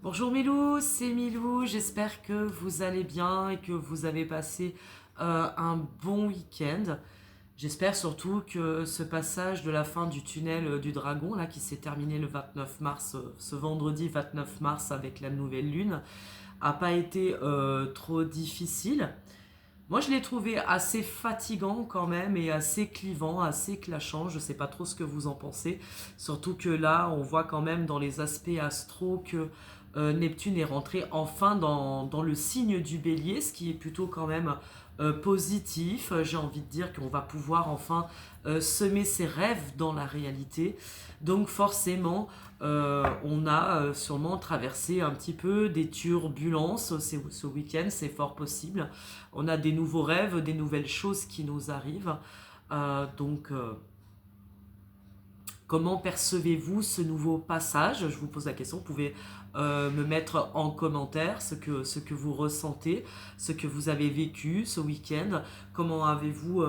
Bonjour Milou, c'est Milou, j'espère que vous allez bien et que vous avez passé un bon week-end. J'espère surtout que ce passage de la fin du tunnel du dragon, là, qui s'est terminé le 29 mars, ce vendredi 29 mars avec la nouvelle lune, a pas été trop difficile. Moi, je l'ai trouvé assez fatigant quand même et assez clivant, assez clashant. Je sais pas trop ce que vous en pensez. Surtout que là, on voit quand même dans les aspects astro que Neptune est rentré enfin dans le signe du bélier, ce qui est plutôt quand même positif. J'ai envie de dire qu'on va pouvoir enfin semer ses rêves dans la réalité. Donc forcément, on a sûrement traversé un petit peu des turbulences ce week-end, c'est fort possible. On a des nouveaux rêves, des nouvelles choses qui nous arrivent. Donc, comment percevez-vous ce nouveau passage? Je vous pose la question. Vous pouvez me mettre en commentaire ce que vous ressentez, ce que vous avez vécu ce week-end. Comment avez-vous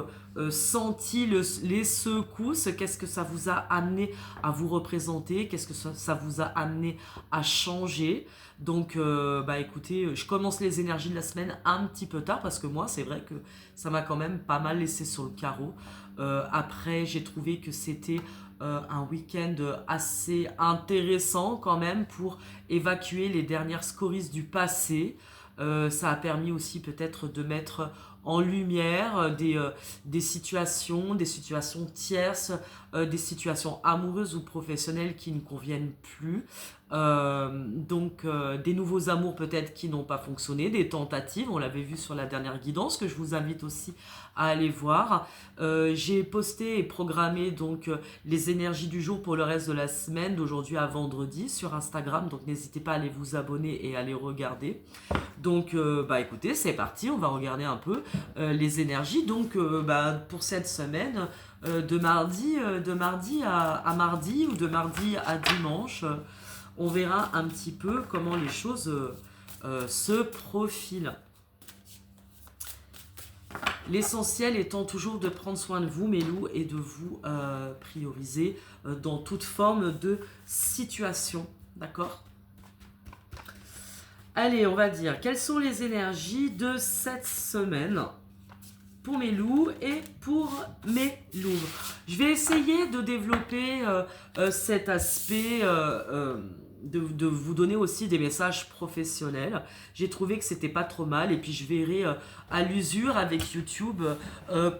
senti les secousses? Qu'est-ce que ça vous a amené à vous représenter? Qu'est-ce que ça vous a amené à changer? Donc, bah écoutez, je commence les énergies de la semaine un petit peu tard parce que moi, c'est vrai que ça m'a quand même pas mal laissé sur le carreau. Après, j'ai trouvé que c'était un week-end assez intéressant quand même pour évacuer les dernières scories du passé. Ça a permis aussi peut-être de mettre en lumière des situations tierces, des situations amoureuses ou professionnelles qui ne conviennent plus. Donc des nouveaux amours peut-être qui n'ont pas fonctionné, des tentatives, on l'avait vu sur la dernière guidance que je vous invite aussi à aller voir. J'ai posté et programmé donc les énergies du jour pour le reste de la semaine, d'aujourd'hui à vendredi sur Instagram, donc n'hésitez pas à aller vous abonner et à les regarder. Donc bah écoutez, c'est parti, on va regarder un peu les énergies. Donc bah, pour cette semaine, de mardi à mardi ou de mardi à dimanche, on verra un petit peu comment les choses se profilent. L'essentiel étant toujours de prendre soin de vous, mes loups, et de vous prioriser dans toute forme de situation. D'accord? Allez, on va dire, quelles sont les énergies de cette semaine pour mes loups et pour mes loups? Je vais essayer de développer cet aspect, de vous donner aussi des messages professionnels. J'ai trouvé que c'était pas trop mal et puis je verrai à l'usure avec YouTube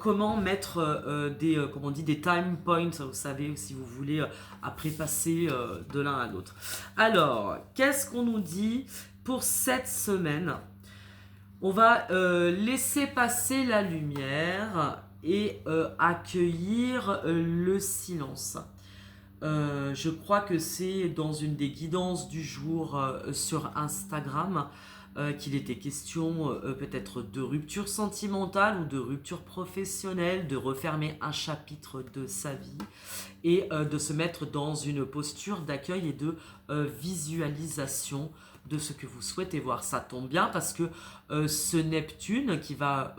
comment mettre comment on dit, des time points, vous savez, si vous voulez après passer de l'un à l'autre. Alors, qu'est-ce qu'on nous dit pour cette semaine? On va laisser passer la lumière et accueillir le silence. Je crois que c'est dans une des guidances du jour sur Instagram qu'il était question peut-être de rupture sentimentale ou de rupture professionnelle, de refermer un chapitre de sa vie et de se mettre dans une posture d'accueil et de visualisation de ce que vous souhaitez voir. Ça tombe bien parce que ce Neptune qui va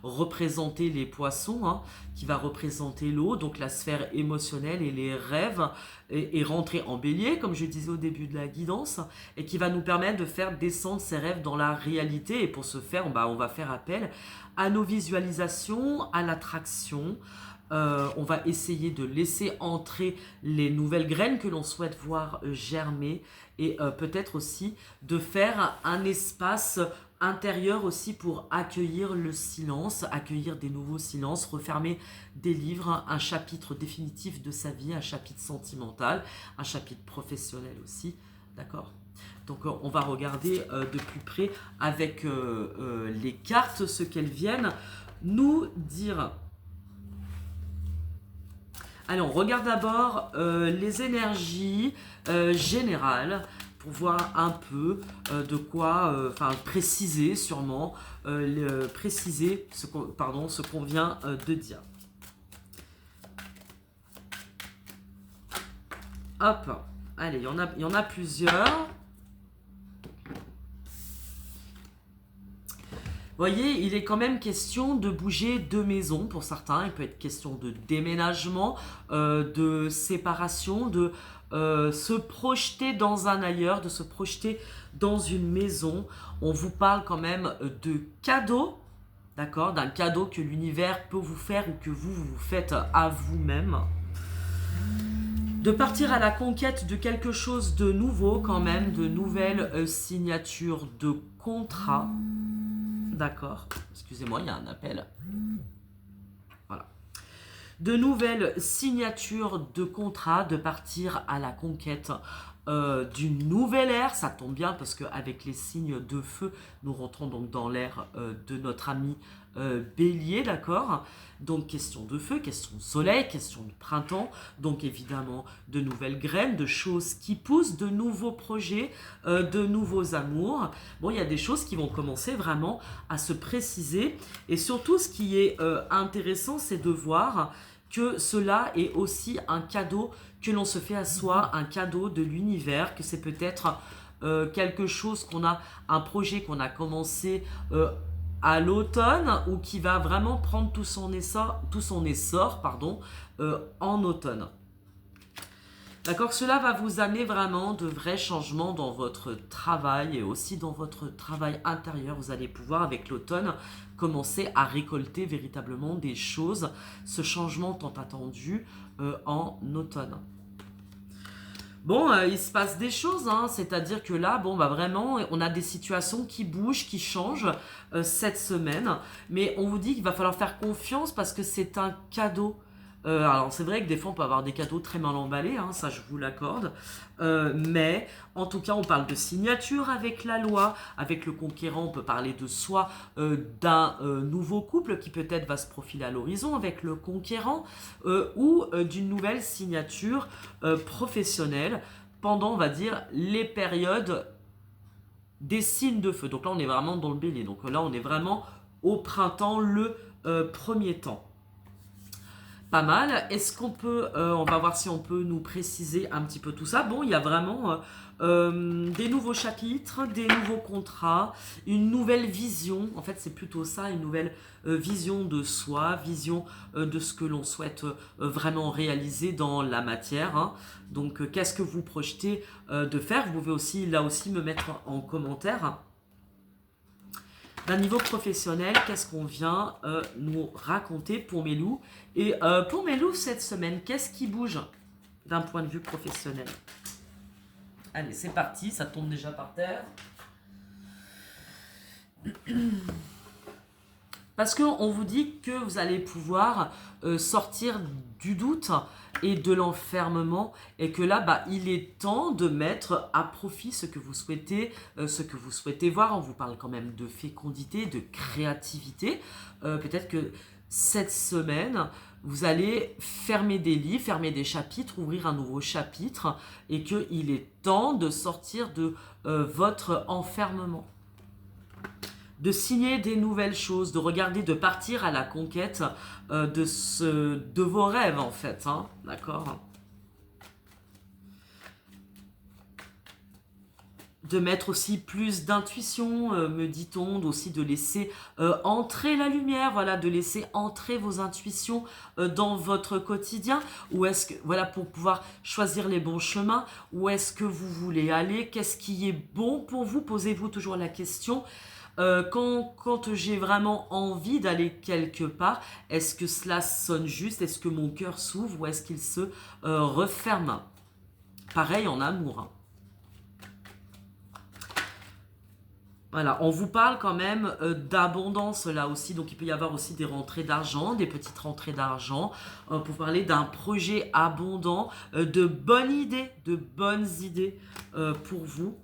représenter les poissons, hein, qui va représenter l'eau, donc la sphère émotionnelle et les rêves, et rentrer en bélier, comme je disais au début de la guidance, et qui va nous permettre de faire descendre ces rêves dans la réalité. Et pour ce faire, bah, on va faire appel à nos visualisations, à l'attraction. On va essayer de laisser entrer les nouvelles graines que l'on souhaite voir germer et peut-être aussi de faire un espace intérieur aussi pour accueillir le silence, accueillir des nouveaux silences, refermer des livres, un chapitre définitif de sa vie, un chapitre sentimental, un chapitre professionnel aussi, d'accord? Donc on va regarder de plus près avec les cartes ce qu'elles viennent nous dire. Alors, on regarde d'abord les énergies générales pour voir un peu de quoi, enfin préciser sûrement, préciser ce qu'on vient de dire. Hop, allez, il y en a plusieurs. Vous voyez, il est quand même question de bouger de maison pour certains. Il peut être question de déménagement, de séparation, de se projeter dans un ailleurs, de se projeter dans une maison. On vous parle quand même de cadeaux, d'accord, d'un cadeau que l'univers peut vous faire ou que vous faites à vous-même. De partir à la conquête de quelque chose de nouveau quand même, de nouvelles signatures de contrats. D'accord, excusez-moi, il y a un appel. Voilà. De nouvelles signatures de contrats, de partir à la conquête d'une nouvelle ère. Ça tombe bien parce qu'avec les signes de feu, nous rentrons donc dans l'ère de notre ami Bélier, d'accord. Donc question de feu, question de soleil, question de printemps. Donc évidemment de nouvelles graines, de choses qui poussent, de nouveaux projets, de nouveaux amours. Bon, il y a des choses qui vont commencer vraiment à se préciser. Et surtout, ce qui est intéressant, c'est de voir que cela est aussi un cadeau que l'on se fait à soi, un cadeau de l'univers, que c'est peut-être quelque chose qu'on a, un projet qu'on a commencé à l'automne ou qui va vraiment prendre tout son essor en automne. D'accord, cela va vous amener vraiment de vrais changements dans votre travail et aussi dans votre travail intérieur. Vous allez pouvoir, avec l'automne, commencer à récolter véritablement des choses. Ce changement tant attendu en automne. Bon, il se passe des choses, hein, c'est-à-dire que là, bon, bah vraiment, on a des situations qui bougent, qui changent cette semaine. Mais on vous dit qu'il va falloir faire confiance parce que c'est un cadeau. Alors c'est vrai que des fois on peut avoir des cadeaux très mal emballés, hein, ça je vous l'accorde, mais en tout cas on parle de signature avec la loi, avec le conquérant, on peut parler de soi, d'un nouveau couple qui peut-être va se profiler à l'horizon avec le conquérant, ou d'une nouvelle signature professionnelle pendant, on va dire, les périodes des signes de feu. Donc là on est vraiment dans le bélier, donc là on est vraiment au printemps, le premier temps. Pas mal. Est-ce qu'on peut, on va voir si on peut nous préciser un petit peu tout ça. Bon, il y a vraiment des nouveaux chapitres, des nouveaux contrats, une nouvelle vision. En fait, c'est plutôt ça, une nouvelle vision de soi, vision de ce que l'on souhaite vraiment réaliser dans la matière. Hein. Donc, qu'est-ce que vous projetez de faire? Vous pouvez aussi, là aussi, me mettre en commentaire. D'un niveau professionnel, qu'est-ce qu'on vient nous raconter pour mes loups? Et pour mes loups cette semaine, qu'est-ce qui bouge d'un point de vue professionnel? Allez, c'est parti, ça tombe déjà par terre. Parce qu'on vous dit que vous allez pouvoir sortir du doute et de l'enfermement et que là, bah, il est temps de mettre à profit ce que vous souhaitez voir. On vous parle quand même de fécondité, de créativité. Peut-être que cette semaine, vous allez fermer des livres, fermer des chapitres, ouvrir un nouveau chapitre et qu'il est temps de sortir de votre enfermement. De signer des nouvelles choses, de regarder, de partir à la conquête de vos rêves en fait, hein, d'accord? De mettre aussi plus d'intuition, me dit-on, aussi de laisser entrer la lumière, voilà, de laisser entrer vos intuitions dans votre quotidien, ou est-ce que, voilà, pour pouvoir choisir les bons chemins, où est-ce que vous voulez aller, qu'est-ce qui est bon pour vous, posez-vous toujours la question. Quand j'ai vraiment envie d'aller quelque part, est-ce que cela sonne juste? Est-ce que mon cœur s'ouvre ou est-ce qu'il se referme? Pareil en amour. Hein. Voilà, on vous parle quand même d'abondance là aussi, donc il peut y avoir aussi des rentrées d'argent, des petites rentrées d'argent, pour parler d'un projet abondant, de bonnes idées pour vous.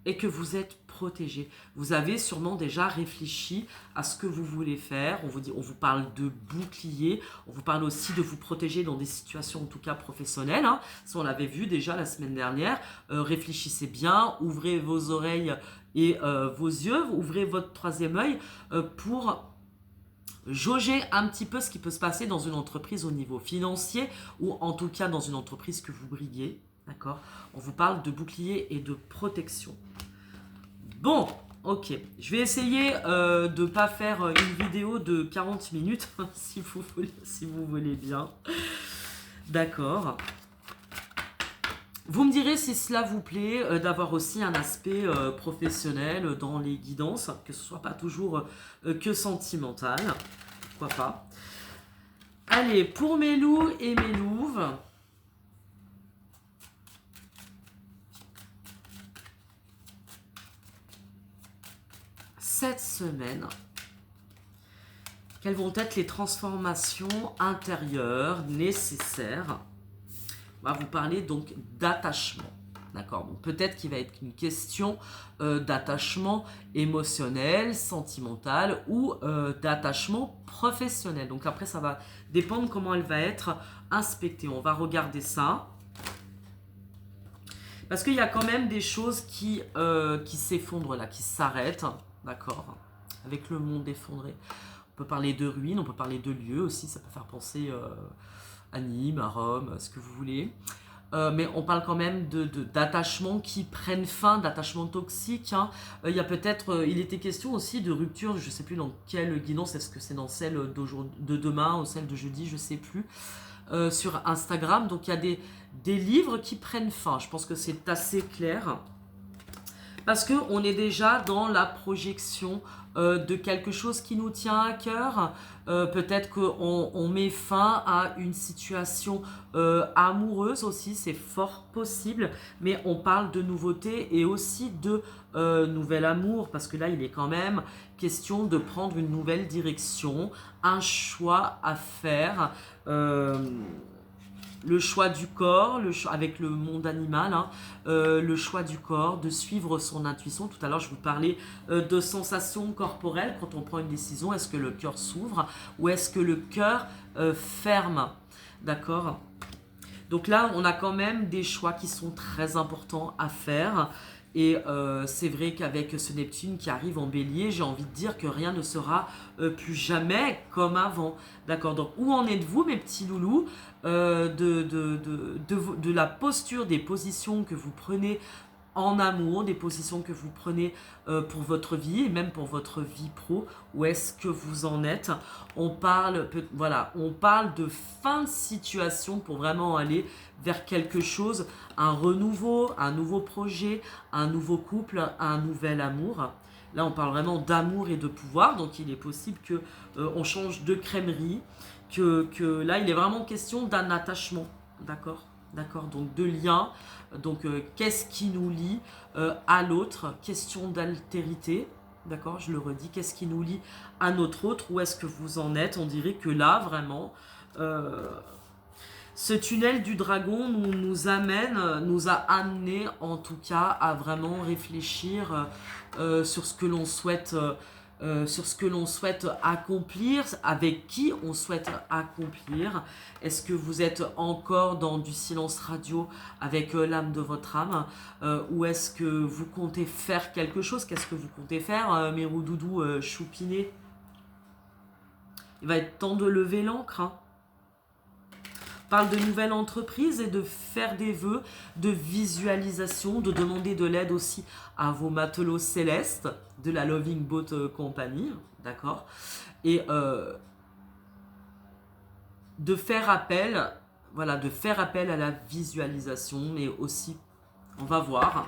Et que vous êtes protégé. Vous avez sûrement déjà réfléchi à ce que vous voulez faire. On vous parle de bouclier. On vous parle aussi de vous protéger dans des situations, en tout cas professionnelles. Hein. Ça, on l'avait vu déjà la semaine dernière. Réfléchissez bien, ouvrez vos oreilles et vos yeux, ouvrez votre troisième œil pour jauger un petit peu ce qui peut se passer dans une entreprise au niveau financier ou en tout cas dans une entreprise que vous briguez. D'accord? On vous parle de bouclier et de protection. Bon, Ok, je vais essayer de ne pas faire une vidéo de 40 minutes, si vous voulez bien. D'accord. Vous me direz si cela vous plaît, d'avoir aussi un aspect professionnel dans les guidances, que ce ne soit pas toujours que sentimental. Pourquoi pas. Allez, pour mes loups et mes louves... Cette semaine, quelles vont être les transformations intérieures nécessaires? On va vous parler donc d'attachement. D'accord, bon, peut-être qu'il va être une question d'attachement émotionnel, sentimental ou d'attachement professionnel. Donc après, ça va dépendre comment elle va être inspectée. On va regarder ça. Parce qu'il y a quand même des choses qui s'effondrent là, qui s'arrêtent. D'accord, avec le monde effondré. On peut parler de ruines, on peut parler de lieux aussi. Ça peut faire penser à Nîmes, à Rome, ce que vous voulez. Mais on parle quand même d'attachements qui prennent fin, d'attachements toxiques. Hein. Il y a peut-être, il était question aussi de rupture, je ne sais plus dans quelle guidance, est-ce que c'est dans celle de demain ou celle de jeudi, je ne sais plus, sur Instagram. Donc il y a des livres qui prennent fin, je pense que c'est assez clair. Parce qu'on est déjà dans la projection de quelque chose qui nous tient à cœur. Peut-être qu'on met fin à une situation amoureuse aussi, c'est fort possible. Mais on parle de nouveauté et aussi de nouvel amour. Parce que là, il est quand même question de prendre une nouvelle direction, un choix à faire. Le choix du corps, avec le monde animal, hein, le choix du corps, de suivre son intuition. Tout à l'heure, je vous parlais de sensations corporelles quand on prend une décision. Est-ce que le cœur s'ouvre ou est-ce que le cœur ferme? D'accord? Donc là, on a quand même des choix qui sont très importants à faire. Et c'est vrai qu'avec ce Neptune qui arrive en bélier, j'ai envie de dire que rien ne sera plus jamais comme avant. D'accord? Donc où en êtes-vous, mes petits loulous, de la posture, des positions que vous prenez en amour, des positions que vous prenez pour votre vie et même pour votre vie pro, où est-ce que vous en êtes? On parle de fin de situation pour vraiment aller vers quelque chose, un renouveau, un nouveau projet, un nouveau couple, un nouvel amour. Là, on parle vraiment d'amour et de pouvoir, donc il est possible que on change de crèmerie, que là, il est vraiment question d'un attachement, d'accord? D'accord, donc de lien, donc qu'est-ce qui nous lie à l'autre, question d'altérité, d'accord, je le redis, qu'est-ce qui nous lie à notre autre, où est-ce que vous en êtes? On dirait que là, vraiment, ce tunnel du dragon nous a amené en tout cas à vraiment réfléchir sur ce que l'on souhaite accomplir, avec qui on souhaite accomplir. Est-ce que vous êtes encore dans du silence radio avec l'âme de votre âme, ou est-ce que vous comptez faire quelque chose? Qu'est-ce que vous comptez faire, mes roudoudous choupinés? Il va être temps de lever l'ancre, hein. On parle de nouvelles entreprises et de faire des vœux, de visualisation, de demander de l'aide aussi à vos matelots célestes de la Loving Boat Company, d'accord? Et de faire appel à la visualisation, mais aussi, on va voir.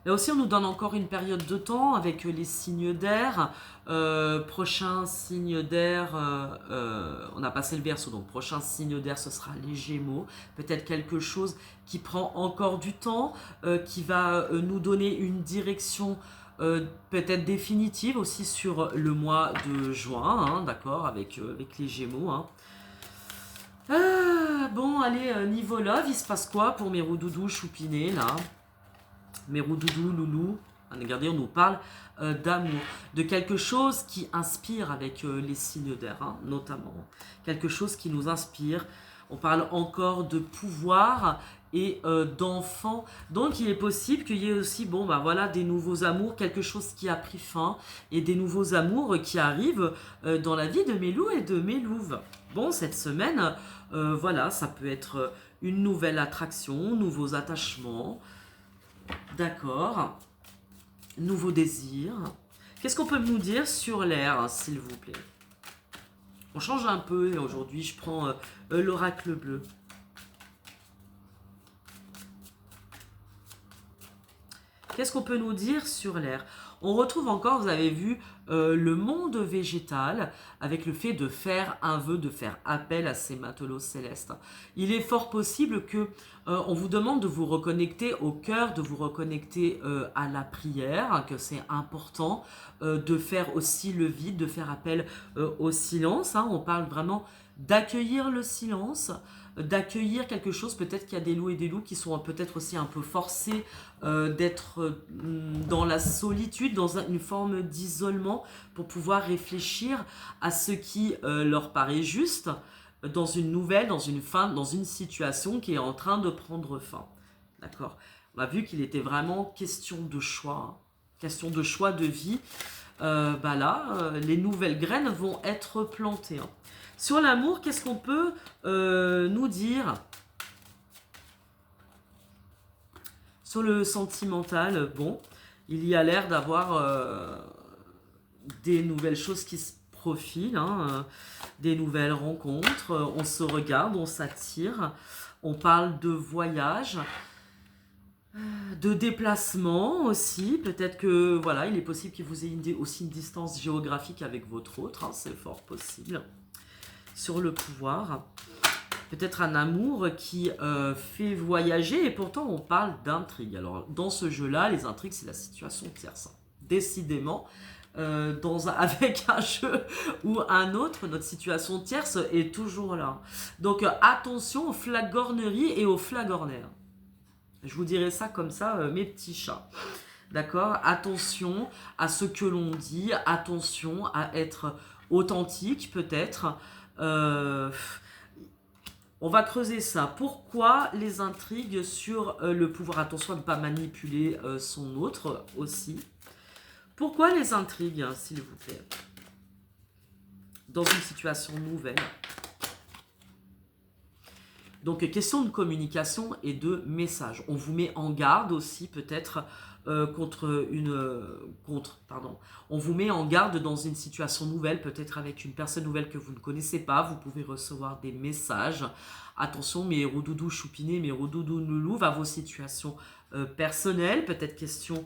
Là aussi, on nous donne encore une période de temps avec les signes d'air. Prochain signe d'air, on a passé le Verseau, donc prochain signe d'air, ce sera les Gémeaux. Peut-être quelque chose qui prend encore du temps, qui va nous donner une direction peut-être définitive aussi sur le mois de juin, hein, d'accord, avec les Gémeaux. Hein. Bon, allez, niveau love, il se passe quoi pour mes roudoudous choupinés, là? Mes roudoudous, loulous, regardez, on nous parle d'amour, de quelque chose qui inspire avec les signes d'air, hein, notamment. Quelque chose qui nous inspire. On parle encore de pouvoir et d'enfants. Donc, il est possible qu'il y ait aussi, des nouveaux amours, quelque chose qui a pris fin et des nouveaux amours qui arrivent dans la vie de mes loups et de mes louves. Bon, cette semaine, ça peut être une nouvelle attraction, nouveaux attachements. D'accord. Nouveaux désirs. Qu'est-ce qu'on peut nous dire sur l'air, s'il vous plaît? On change un peu et aujourd'hui je prends l'oracle bleu. Qu'est-ce qu'on peut nous dire sur l'air? On retrouve encore, vous avez vu, le monde végétal avec le fait de faire un vœu, de faire appel à ces matelots célestes. Il est fort possible que on vous demande de vous reconnecter au cœur, de vous reconnecter à la prière, que c'est important, de faire aussi le vide, de faire appel au silence. Hein. On parle vraiment d'accueillir le silence, d'accueillir quelque chose. Peut-être qu'il y a des loups et des loups qui sont peut-être aussi un peu forcés d'être dans la solitude, dans une forme d'isolement pour pouvoir réfléchir à ce qui leur paraît juste dans une nouvelle, dans une fin, dans une situation qui est en train de prendre fin. D'accord? On a vu qu'il était vraiment question de choix, hein, question de choix de vie. Les nouvelles graines vont être plantées. Hein. Sur l'amour, qu'est-ce qu'on peut nous dire? Sur le sentimental, bon, il y a l'air d'avoir des nouvelles choses qui se profilent, hein, des nouvelles rencontres, on se regarde, on s'attire, on parle de voyage, de déplacement aussi, peut-être que voilà, il est possible que vous ayez aussi une distance géographique avec votre autre, hein, c'est fort possible. Sur le pouvoir, peut-être un amour qui fait voyager et pourtant on parle d'intrigue. Alors dans ce jeu-là, les intrigues c'est la situation tierce. Décidément, avec un jeu ou un autre, notre situation tierce est toujours là. Donc attention aux flagorneries et aux flagornères. Je vous dirai ça comme ça, mes petits chats. D'accord? Attention à ce que l'on dit, attention à être authentique peut-être. On va creuser ça. Pourquoi les intrigues sur le pouvoir? Attention à ne pas manipuler son autre aussi. Pourquoi les intrigues, s'il vous plaît? Dans une situation nouvelle. Donc, question de communication et de message. On vous met en garde aussi peut-être on vous met en garde dans une situation nouvelle, peut-être avec une personne nouvelle que vous ne connaissez pas. Vous pouvez recevoir des messages. Attention, mes roudoudous choupinés, mes roudoudous loulous, à vos situations personnelles. Peut-être question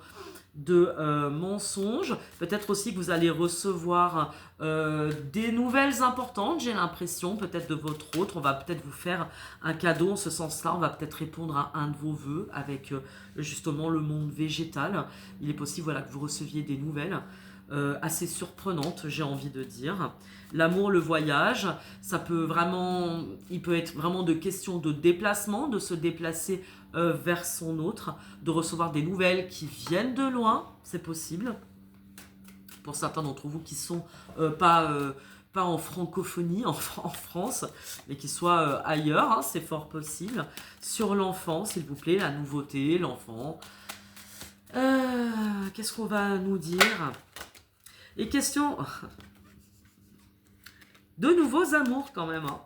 de mensonges. Peut-être aussi que vous allez recevoir des nouvelles importantes, j'ai l'impression, peut-être de votre autre. On va peut-être vous faire un cadeau en ce sens-là. On va peut-être répondre à un de vos vœux avec justement le monde végétal. Il est possible voilà, que vous receviez des nouvelles assez surprenantes, j'ai envie de dire. L'amour, le voyage, il peut être vraiment de question de déplacement, de se déplacer vers son autre, de recevoir des nouvelles qui viennent de loin, c'est possible. Pour certains d'entre vous qui sont pas en francophonie, en France, mais qui soient ailleurs, hein, c'est fort possible. Sur l'enfant, s'il vous plaît, la nouveauté, l'enfant. Qu'est-ce qu'on va nous dire? Et question de nouveaux amours quand même, hein.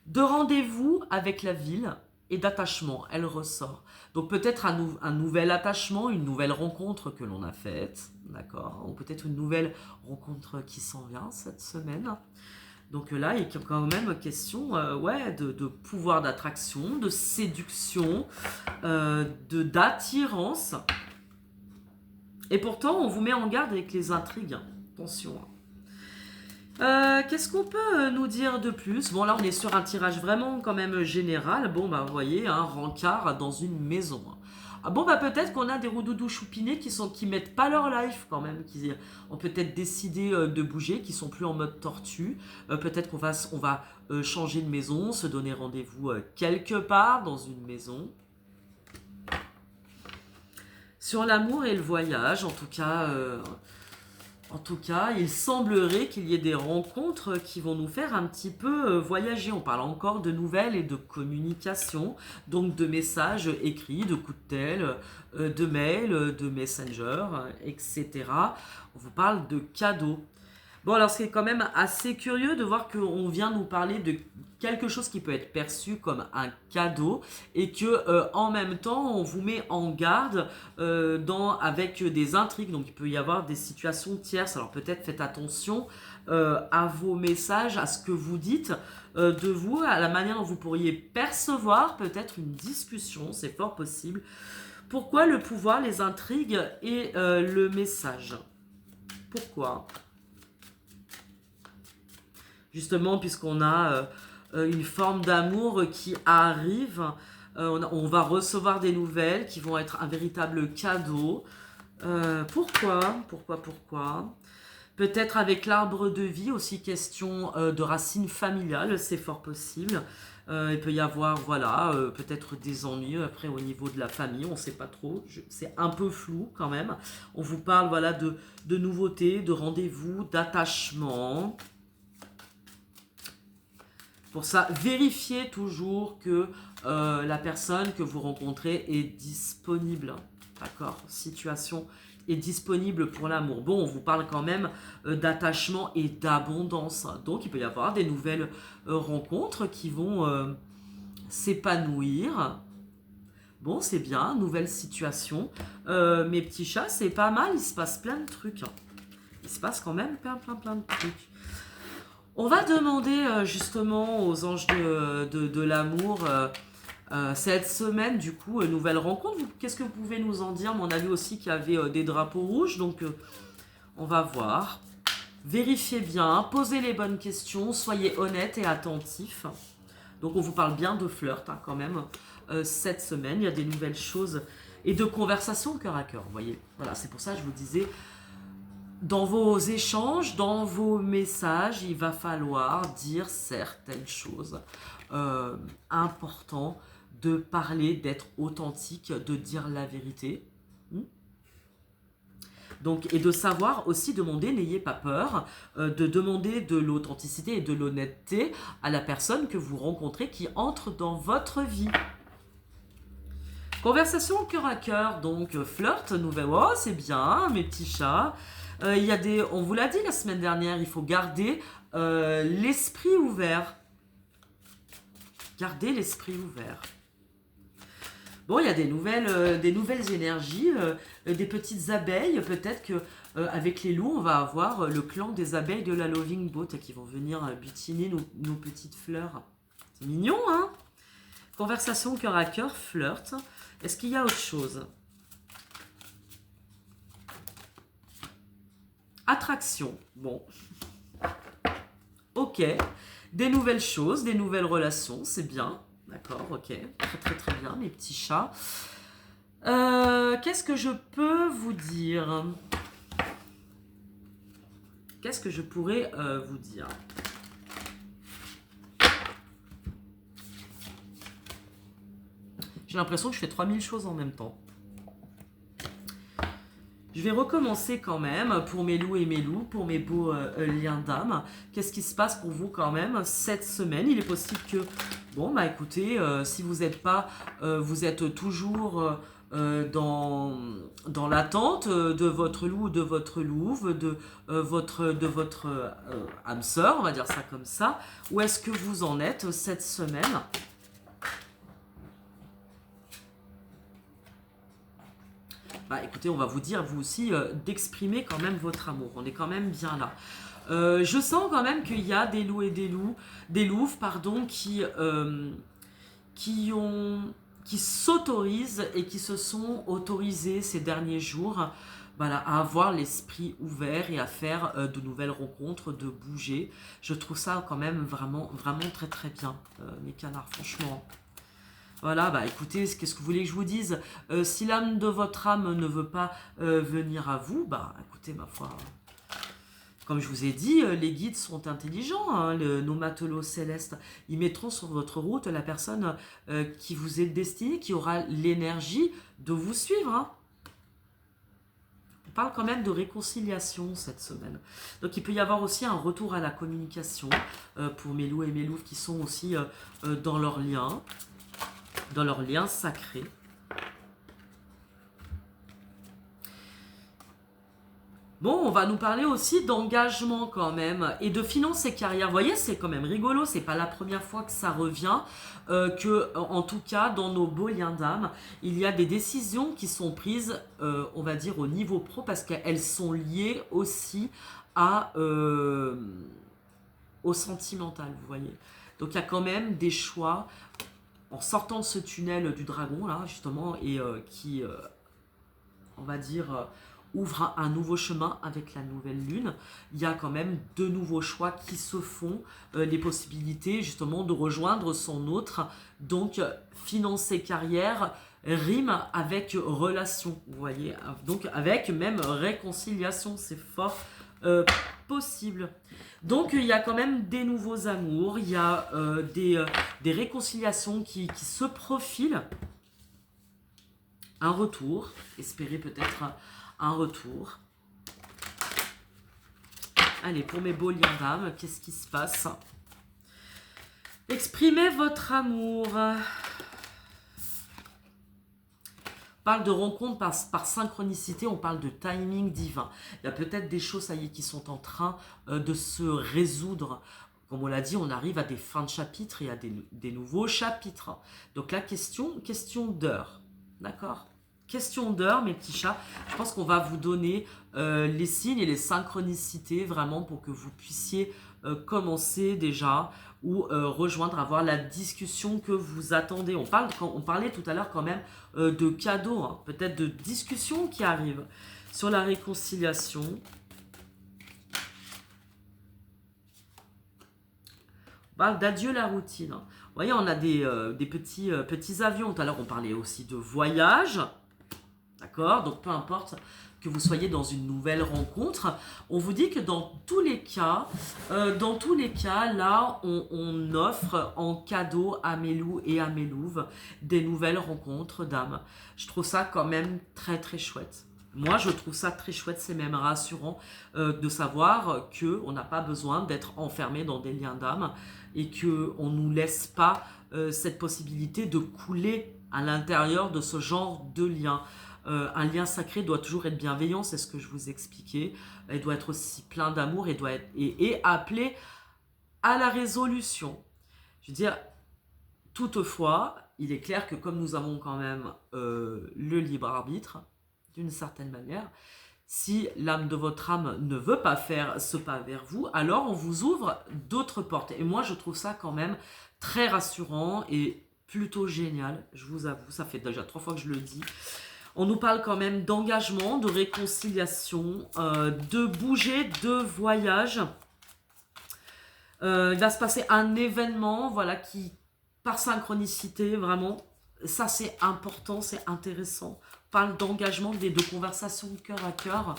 De rendez-vous avec la ville et d'attachement, elle ressort. Donc peut-être un nouvel attachement, une nouvelle rencontre que l'on a faite, d'accord? Ou peut-être une nouvelle rencontre qui s'en vient cette semaine. Donc là, il y a quand même question de pouvoir d'attraction, de séduction, d'attirance. Et pourtant, on vous met en garde avec les intrigues. Attention. Qu'est-ce qu'on peut nous dire de plus? Bon, là, on est sur un tirage vraiment quand même général. Bon, bah, vous voyez, un rencard dans une maison. Ah bon, bah, peut-être qu'on a des roudoudous choupinés qui mettent pas leur life quand même, qui ont peut-être décidé de bouger, qui sont plus en mode tortue. Peut-être qu'on va changer de maison, se donner rendez-vous quelque part dans une maison. Sur l'amour et le voyage, en tout cas, il semblerait qu'il y ait des rencontres qui vont nous faire un petit peu voyager. On parle encore de nouvelles et de communication, donc de messages écrits, de coups de tel, de mails, de messenger, etc. On vous parle de cadeaux. Bon, alors c'est quand même assez curieux de voir qu'on vient nous parler de quelque chose qui peut être perçu comme un cadeau et que en même temps on vous met en garde avec des intrigues. Donc il peut y avoir des situations tierces. Alors peut-être faites attention à vos messages, à ce que vous dites de vous, à la manière dont vous pourriez percevoir peut-être une discussion, c'est fort possible. Pourquoi le pouvoir, les intrigues et le message? Pourquoi? Justement, puisqu'on a une forme d'amour qui arrive, on va recevoir des nouvelles qui vont être un véritable cadeau. Pourquoi? Peut-être avec l'arbre de vie, aussi question de racines familiales, c'est fort possible. Il peut y avoir, voilà, peut-être des ennuis après au niveau de la famille, on ne sait pas trop, c'est un peu flou quand même. On vous parle, voilà, de nouveautés, de rendez-vous, d'attachement. Pour ça, vérifiez toujours que la personne que vous rencontrez est disponible. D'accord? Situation est disponible pour l'amour. Bon, on vous parle quand même d'attachement et d'abondance. Donc, il peut y avoir des nouvelles rencontres qui vont s'épanouir. Bon, c'est bien, nouvelle situation. Mes petits chats, c'est pas mal, il se passe plein de trucs. Il se passe quand même plein de trucs. On va demander justement aux anges de l'amour cette semaine, du coup, nouvelle rencontre. Qu'est-ce que vous pouvez nous en dire? On a vu aussi qu'il y avait des drapeaux rouges, donc on va voir. Vérifiez bien, posez les bonnes questions, soyez honnête et attentif. Donc on vous parle bien de flirt hein, quand même. Cette semaine, il y a des nouvelles choses et de conversations cœur à cœur, vous voyez. Voilà, c'est pour ça que je vous disais... Dans vos échanges, dans vos messages, il va falloir dire certaines choses. Important de parler, d'être authentique, de dire la vérité. Donc, et de savoir aussi demander, n'ayez pas peur, de demander de l'authenticité et de l'honnêteté à la personne que vous rencontrez qui entre dans votre vie. Conversation cœur à cœur, donc flirt, nouvelle, oh c'est bien, mes petits chats. Il y a on vous l'a dit la semaine dernière, il faut garder l'esprit ouvert. Gardez l'esprit ouvert. Bon, il y a des nouvelles énergies, des petites abeilles. Peut-être que avec les loups, on va avoir le clan des abeilles de la Loving Boat qui vont venir butiner nos petites fleurs. C'est mignon, hein? Conversation cœur à cœur, flirt. Est-ce qu'il y a autre chose? Attraction. Bon. Ok. Des nouvelles choses, des nouvelles relations, c'est bien. D'accord, ok. Très bien, mes petits chats. Qu'est-ce que je peux vous dire? Qu'est-ce que je pourrais vous dire? J'ai l'impression que je fais 3000 choses en même temps. Je vais recommencer quand même pour mes loups et mes loups, pour mes beaux liens d'âme. Qu'est-ce qui se passe pour vous quand même cette semaine? Il est possible que, bon bah écoutez, si vous n'êtes pas, vous êtes toujours dans l'attente de votre loup ou de votre louve, de votre âme sœur, on va dire ça comme ça. Où est-ce que vous en êtes cette semaine? Bah écoutez, on va vous dire, vous aussi, d'exprimer quand même votre amour. On est quand même bien là. Je sens quand même qu'il y a des loups et des louves, pardon, qui s'autorisent et qui se sont autorisés ces derniers jours, voilà, à avoir l'esprit ouvert et à faire de nouvelles rencontres, de bouger. Je trouve ça quand même vraiment très bien, mes canards, franchement. Voilà, bah écoutez, qu'est-ce que vous voulez que je vous dise? Si l'âme de votre âme ne veut pas venir à vous, bah écoutez, ma foi, comme je vous ai dit, les guides sont intelligents, hein, nos matelots célestes. Ils mettront sur votre route la personne qui vous est destinée, qui aura l'énergie de vous suivre. Hein. On parle quand même de réconciliation cette semaine. Donc il peut y avoir aussi un retour à la communication pour mes loups et mes louves qui sont aussi dans leur lien sacré. Bon, on va nous parler aussi d'engagement quand même et de finances et carrière. Vous voyez, c'est quand même rigolo, c'est pas la première fois que ça revient, que en tout cas dans nos beaux liens d'âme, il y a des décisions qui sont prises, on va dire au niveau pro, parce qu'elles sont liées aussi à, au sentimental, vous voyez. Donc il y a quand même des choix en sortant de ce tunnel du dragon là justement et qui on va dire, ouvre un nouveau chemin avec la nouvelle lune. Il y a quand même de nouveaux choix qui se font, les possibilités justement de rejoindre son autre. Donc, financer carrière rime avec relation, vous voyez. Donc, avec même réconciliation, c'est fort possible. Donc, il y a quand même des nouveaux amours, il y a des réconciliations qui se profilent. Un retour, espérez peut-être un retour. Allez, pour mes beaux liens d'âme, qu'est-ce qui se passe? Exprimez votre amour. On parle de rencontre par synchronicité, on parle de timing divin. Il y a peut-être des choses, ça y est, qui sont en train de se résoudre. Comme on l'a dit, on arrive à des fins de chapitre et à des nouveaux chapitres. Donc la question d'heure. D'accord? Question d'heure, mes petits chats. Je pense qu'on va vous donner les signes et les synchronicités vraiment pour que vous puissiez commencer déjà ou rejoindre, avoir la discussion que vous attendez. On parlait tout à l'heure quand même de cadeaux, hein, peut-être de discussions qui arrivent sur la réconciliation. On parle d'adieu la routine. Vous voyez, on a des petits avions. Tout à l'heure, on parlait aussi de voyage. D'accord? Donc, peu importe que vous soyez dans une nouvelle rencontre, on vous dit que dans tous les cas, là, on offre en cadeau à mes loups et à mes louves des nouvelles rencontres d'âmes. Je trouve ça quand même très, très chouette. Moi, je trouve ça très chouette, c'est même rassurant de savoir qu'on n'a pas besoin d'être enfermé dans des liens d'âme et qu'on ne nous laisse pas cette possibilité de couler à l'intérieur de ce genre de lien. Un lien sacré doit toujours être bienveillant, c'est ce que je vous expliquais. Il doit être aussi plein d'amour et doit être et appelé à la résolution. Je veux dire, toutefois, il est clair que comme nous avons quand même le libre arbitre, d'une certaine manière, si l'âme de votre âme ne veut pas faire ce pas vers vous, alors on vous ouvre d'autres portes. Et moi, je trouve ça quand même très rassurant et plutôt génial, je vous avoue, ça fait déjà 3 fois que je le dis. On nous parle quand même d'engagement, de réconciliation, de bouger, de voyage. Il va se passer un événement, voilà, qui, par synchronicité, vraiment, ça c'est important, c'est intéressant. On parle d'engagement, de conversations de cœur à cœur.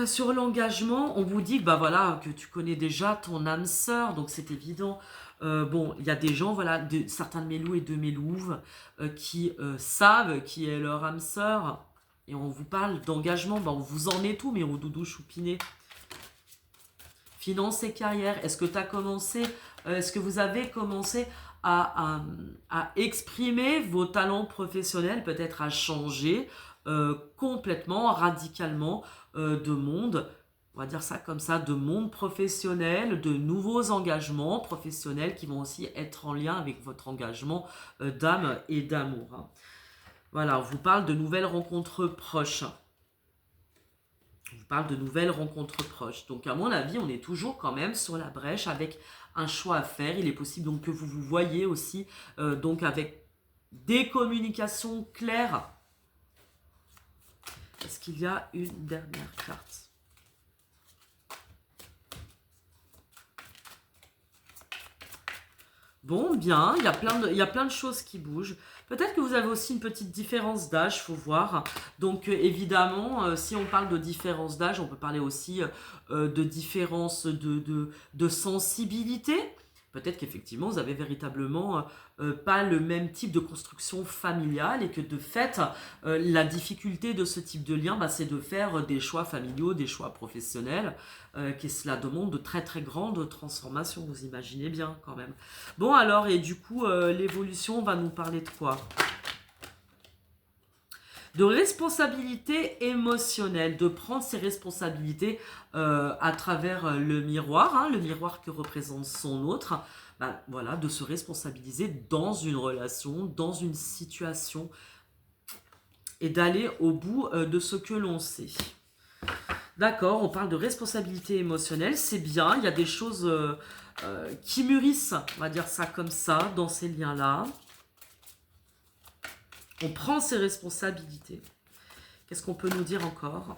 Sur l'engagement, on vous dit que, bah, voilà, que tu connais déjà ton âme sœur, donc c'est évident. Bon, il y a des gens, voilà, certains de mes loups et de mes louves qui savent qui est leur âme sœur. Et on vous parle d'engagement, bah, on vous en est tout, mes doudous choupinés. Finance et carrière, est-ce que tu as commencé, est-ce que vous avez commencé à exprimer vos talents professionnels, peut-être à changer complètement, radicalement de monde, on va dire ça comme ça, de monde professionnel, de nouveaux engagements professionnels qui vont aussi être en lien avec votre engagement d'âme et d'amour. Hein. Voilà, on vous parle de nouvelles rencontres proches. On vous parle de nouvelles rencontres proches. Donc à mon avis, on est toujours quand même sur la brèche avec un choix à faire. Il est possible donc que vous vous voyez aussi donc avec des communications claires. Est-ce qu'il y a une dernière carte ? Bon, bien, il y a plein de choses qui bougent. Peut-être que vous avez aussi une petite différence d'âge, il faut voir. Donc évidemment, si on parle de différence d'âge, on peut parler aussi de différence de sensibilité. Peut-être qu'effectivement, vous avez véritablement pas le même type de construction familiale et que de fait, la difficulté de ce type de lien, bah, c'est de faire des choix familiaux, des choix professionnels, que cela demande de très très grandes transformations, vous imaginez bien quand même. Bon alors, et du coup, l'évolution va nous parler de quoi ? de responsabilité émotionnelle, de prendre ses responsabilités à travers le miroir, hein, le miroir que représente son autre, bah, voilà, de se responsabiliser dans une relation, dans une situation, et d'aller au bout de ce que l'on sait. D'accord, on parle de responsabilité émotionnelle, c'est bien, il y a des choses qui mûrissent, on va dire ça comme ça, dans ces liens-là. On prend ses responsabilités. Qu'est-ce qu'on peut nous dire encore?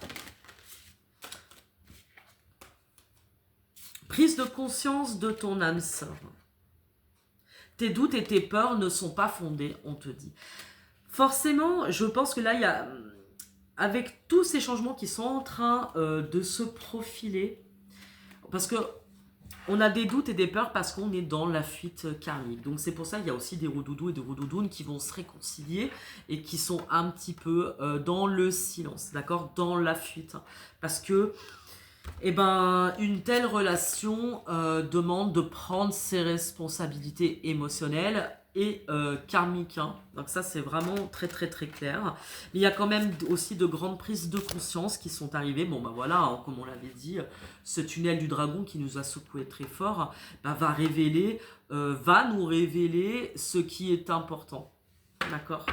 Prise de conscience de ton âme sœur. Tes doutes et tes peurs ne sont pas fondés, on te dit. Forcément, je pense que là, il y a, avec tous ces changements qui sont en train de se profiler, parce que on a des doutes et des peurs parce qu'on est dans la fuite karmique. Donc c'est pour ça qu'il y a aussi des roudoudous et des roudoudounes qui vont se réconcilier et qui sont un petit peu dans le silence, d'accord, dans la fuite. Parce que eh ben, une telle relation demande de prendre ses responsabilités émotionnelles et karmiques. Hein. Donc ça, c'est vraiment très très très clair. Mais il y a quand même aussi de grandes prises de conscience qui sont arrivées. Bon, ben voilà, hein, comme on l'avait dit, ce tunnel du dragon qui nous a secoué très fort va nous révéler ce qui est important. D'accord?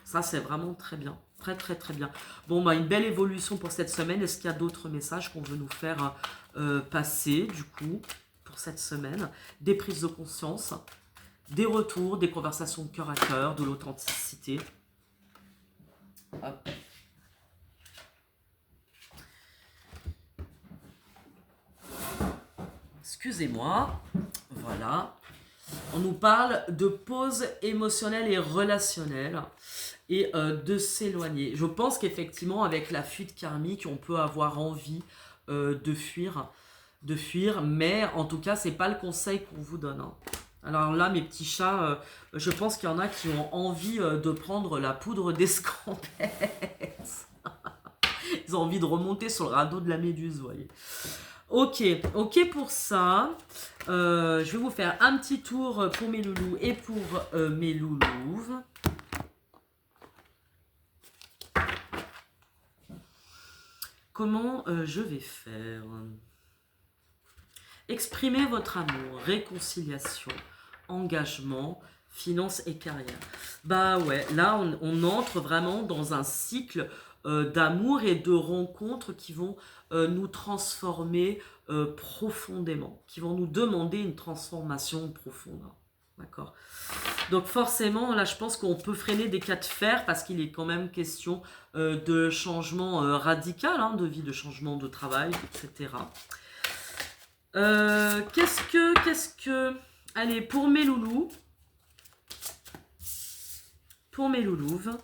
Ça, c'est vraiment très bien. Très, très, très bien. Bon, bah, une belle évolution pour cette semaine. Est-ce qu'il y a d'autres messages qu'on veut nous faire passer, du coup, pour cette semaine? Des prises de conscience, des retours, des conversations de cœur à cœur, de l'authenticité. Hop. Excusez-moi. Voilà. On nous parle de pause émotionnelle et relationnelle et de s'éloigner. Je pense qu'effectivement, avec la fuite karmique, on peut avoir envie de fuir, mais en tout cas, c'est pas le conseil qu'on vous donne. Hein. Alors là, mes petits chats, je pense qu'il y en a qui ont envie de prendre la poudre d'escampette. Ils ont envie de remonter sur le radeau de la méduse, vous voyez. Ok pour ça. Je vais vous faire un petit tour pour mes loulous et pour mes loulouves. Comment je vais faire? Exprimez votre amour, réconciliation, engagement, finances et carrière. Bah ouais, là on entre vraiment dans un cycle d'amour et de rencontres qui vont nous transformer profondément, qui vont nous demander une transformation profonde. D'accord. Donc forcément, là je pense qu'on peut freiner des cas de fer parce qu'il est quand même question de changement radical, hein, de vie, de changement de travail, etc. Qu'est-ce que... Allez, pour mes loulous, pour mes loulouves,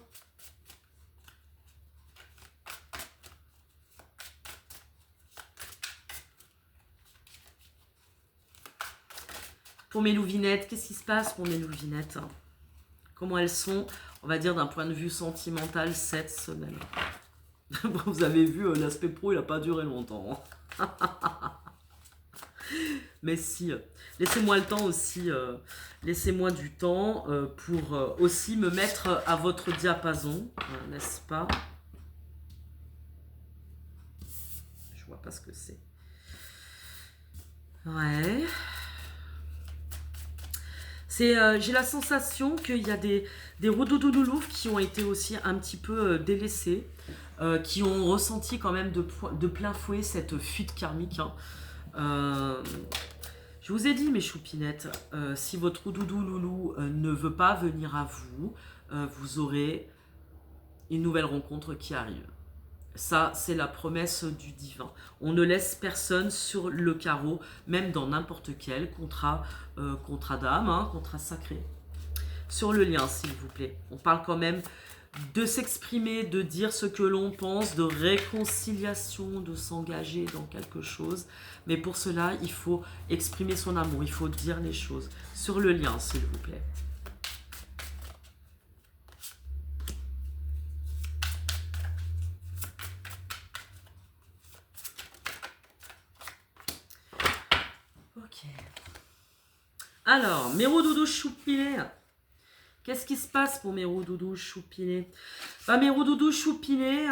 pour mes louvinettes, qu'est-ce qui se passe pour mes louvinettes? Comment elles sont, on va dire, d'un point de vue sentimental cette semaine? Vous avez vu, l'aspect pro, il n'a pas duré longtemps. Mais si, laissez-moi le temps aussi, laissez-moi du temps pour aussi me mettre à votre diapason, n'est-ce pas? Je vois pas ce que c'est. Ouais. J'ai la sensation qu'il y a des roudoudouloulouves qui ont été aussi un petit peu délaissés, qui ont ressenti quand même de plein fouet cette fuite karmique. Hein. Je vous ai dit, mes choupinettes, si votre roudoudou loulou ne veut pas venir à vous, vous aurez une nouvelle rencontre qui arrive. Ça, c'est la promesse du divin. On ne laisse personne sur le carreau, même dans n'importe quel contrat d'âme, hein, contrat sacré. Sur le lien, s'il vous plaît. On parle quand même de s'exprimer, de dire ce que l'on pense, de réconciliation, de s'engager dans quelque chose. Mais pour cela, il faut exprimer son amour, il faut dire les choses. Sur le lien, s'il vous plaît. Alors, mes roudoudous choupinés. Qu'est-ce qui se passe pour mes roudoudous choupinés? Bah, mes roudoudous choupinés,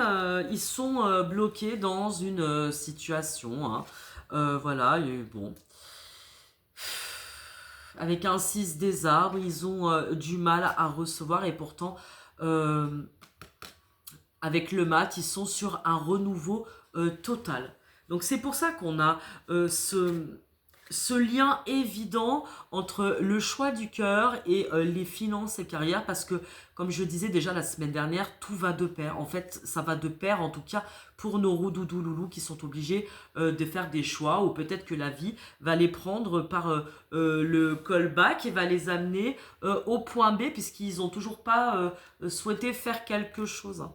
ils sont bloqués dans une situation. Hein. Voilà, et bon. Avec un 6 des arbres, ils ont du mal à recevoir et pourtant, avec le mat, ils sont sur un renouveau total. Donc c'est pour ça qu'on a ce lien évident entre le choix du cœur et les finances et carrière parce que, comme je disais déjà la semaine dernière, tout va de pair. En fait, ça va de pair, en tout cas pour nos roudoudous loulous qui sont obligés de faire des choix ou peut-être que la vie va les prendre par le callback et va les amener au point B puisqu'ils n'ont toujours pas souhaité faire quelque chose.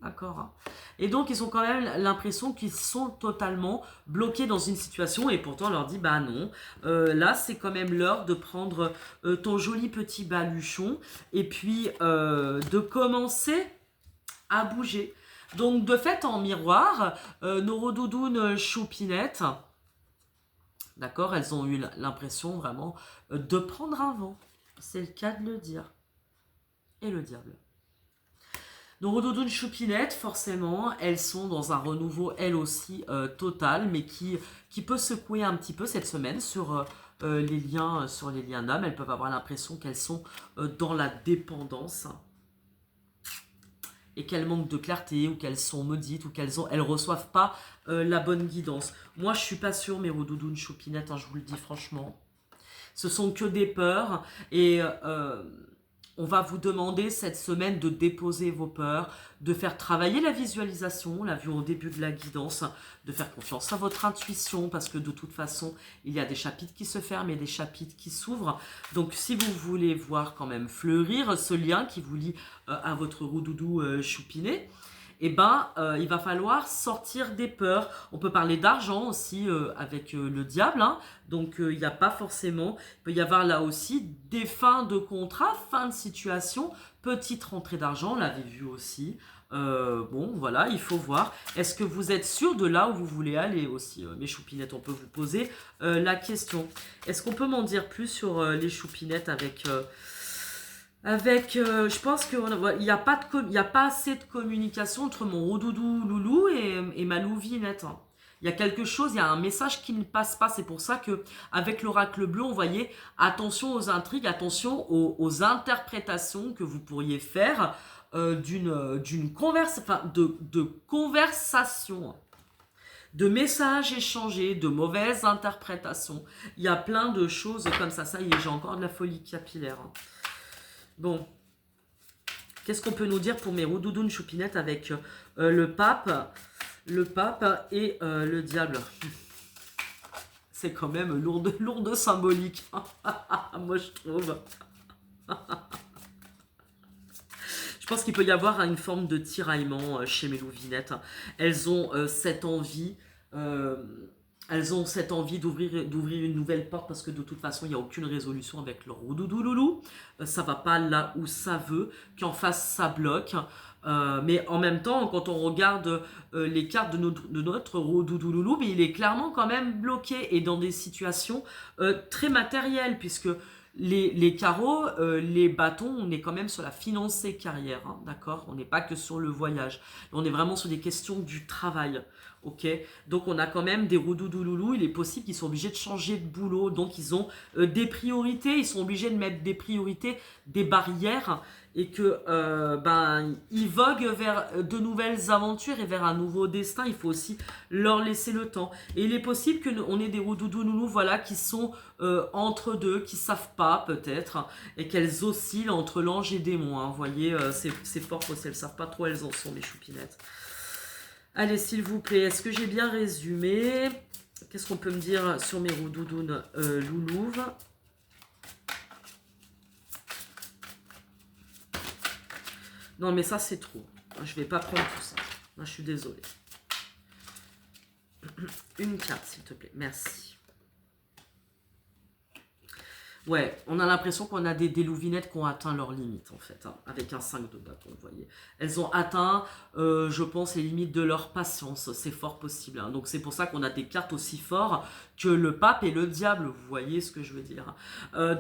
D'accord. Et donc, ils ont quand même l'impression qu'ils sont totalement bloqués dans une situation et pourtant on leur dit, bah non, là c'est quand même l'heure de prendre ton joli petit baluchon et puis de commencer à bouger. Donc, de fait, en miroir, nos redoudounes choupinettes, d'accord, elles ont eu l'impression vraiment de prendre un vent. C'est le cas de le dire. Et le diable. Nos redoudounes choupinettes, forcément, elles sont dans un renouveau, elles aussi, total, mais qui peut secouer un petit peu cette semaine sur les liens d'âme. Elles peuvent avoir l'impression qu'elles sont dans la dépendance et qu'elles manquent de clarté ou qu'elles sont maudites ou elles reçoivent pas la bonne guidance. Moi, je suis pas sûre, mes redoudounes choupinettes, hein, je vous le dis franchement. Ce sont que des peurs et on va vous demander cette semaine de déposer vos peurs, de faire travailler la visualisation, on l'a vu au début de la guidance, de faire confiance à votre intuition parce que de toute façon, il y a des chapitres qui se ferment et des chapitres qui s'ouvrent. Donc si vous voulez voir quand même fleurir ce lien qui vous lie à votre roudoudou choupiné, eh ben, il va falloir sortir des peurs. On peut parler d'argent aussi avec le diable. Hein. Donc, il n'y a pas forcément... Il peut y avoir là aussi des fins de contrat, fin de situation, petite rentrée d'argent, on l'avait vu aussi. Bon, voilà, il faut voir. Est-ce que vous êtes sûr de là où vous voulez aller aussi mes choupinettes, on peut vous poser la question. Est-ce qu'on peut m'en dire plus sur les choupinettes avec... je pense qu'il n'y a pas assez de communication entre mon roudoudou loulou et ma louvinette. Hein. Il y a quelque chose, il y a un message qui ne passe pas. C'est pour ça que avec l'oracle bleu, on voyait attention aux intrigues, attention aux interprétations que vous pourriez faire d'une conversation, de messages échangés, de mauvaises interprétations. Il y a plein de choses comme ça. Ça y est, j'ai encore de la folie capillaire. Hein. Bon, qu'est-ce qu'on peut nous dire pour mes roudoudounes choupinettes avec le pape et le diable? C'est quand même lourde symbolique. Moi, je trouve. Je pense qu'il peut y avoir une forme de tiraillement chez mes louvinettes. Elles ont cette envie... d'ouvrir une nouvelle porte parce que de toute façon, il n'y a aucune résolution avec leur roudoudou loulou. Ça va pas là où ça veut. Qu'en face, ça bloque. Mais en même temps, quand on regarde les cartes de notre roudoudou loulou, mais il est clairement quand même bloqué et dans des situations très matérielles puisque les carreaux, les bâtons, on est quand même sur la finance et carrière, hein, d'accord? On n'est pas que sur le voyage. On est vraiment sur des questions du travail. Ok, donc on a quand même des roudoudou loulou, il est possible qu'ils soient obligés de changer de boulot, donc ils ont des priorités, ils sont obligés de mettre des priorités, des barrières, et que ils voguent vers de nouvelles aventures et vers un nouveau destin, il faut aussi leur laisser le temps. Et il est possible qu'on ait des roudoudou loulou, voilà, qui sont entre deux, qui savent pas peut-être, et qu'elles oscillent entre l'ange et démon, hein. Vous voyez, c'est fort parce qu'elles savent pas trop où elles en sont, mes choupinettes. Allez, s'il vous plaît, est-ce que j'ai bien résumé? Qu'est-ce qu'on peut me dire sur mes roudoudounes loulouves? Non, mais ça, c'est trop. Je vais pas prendre tout ça. Je suis désolée. Une carte, s'il te plaît. Merci. Ouais, on a l'impression qu'on a des louvinettes qui ont atteint leur limite, en fait, hein, avec un 5 de bâton, vous voyez. Elles ont atteint, je pense, les limites de leur patience, c'est fort possible, hein. Donc c'est pour ça qu'on a des cartes aussi fortes que le pape et le diable, vous voyez ce que je veux dire.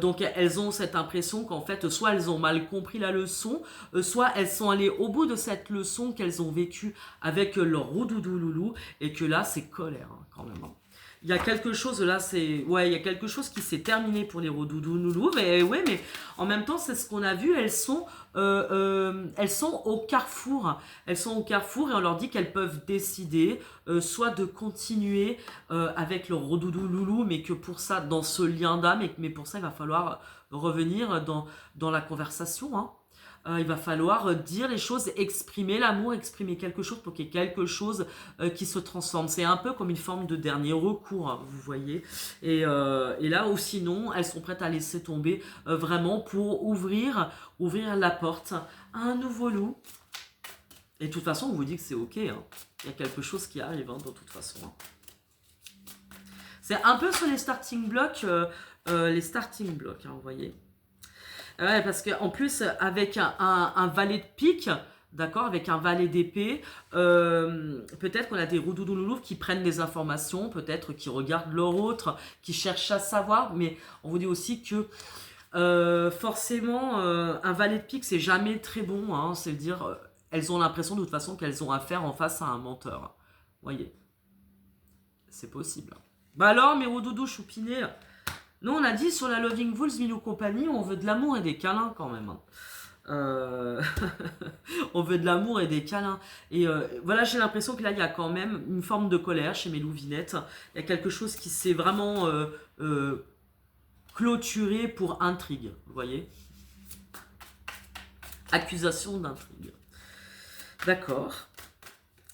Donc elles ont cette impression qu'en fait, soit elles ont mal compris la leçon, soit elles sont allées au bout de cette leçon qu'elles ont vécue avec leur roudoudou loulou, et que là, c'est colère, hein, quand même, hein. Il y a quelque chose là, ouais, il y a quelque chose qui s'est terminé pour les Rodoudou Noulou, mais ouais, mais en même temps, c'est ce qu'on a vu, elles sont au carrefour. Elles sont au carrefour et on leur dit qu'elles peuvent décider soit de continuer avec le Rodoudou Loulou, mais que pour ça, dans ce lien d'âme, mais pour ça, il va falloir revenir dans la conversation, hein. Il va falloir dire les choses, exprimer l'amour, exprimer quelque chose pour qu'il y ait quelque chose qui se transforme. C'est un peu comme une forme de dernier recours, hein, vous voyez. Et là, ou sinon, elles sont prêtes à laisser tomber vraiment pour ouvrir la porte à un nouveau loup. Et de toute façon, on vous dit que c'est ok, hein. Il y a quelque chose qui arrive, hein, de toute façon, hein. C'est un peu sur les starting blocks, hein, vous voyez. Ouais, parce qu'en plus, avec un valet de pique, d'accord, avec un valet d'épée, peut-être qu'on a des roudoudoulous qui prennent des informations, peut-être qui regardent leur autre, qui cherchent à savoir, mais on vous dit aussi que forcément, un valet de pique, c'est jamais très bon, hein, c'est-à-dire, elles ont l'impression de toute façon qu'elles ont affaire en face à un menteur. Vous voyez, c'est possible. Bah alors, mes roudoudous choupinés, nous, on a dit sur la Loving Wolves, Milou Compagnie, on veut de l'amour et des câlins quand même, hein. On veut de l'amour et des câlins. Et voilà, j'ai l'impression que là, il y a quand même une forme de colère chez mes louvinettes. Il y a quelque chose qui s'est vraiment clôturé pour intrigue, vous voyez. Accusation d'intrigue. D'accord.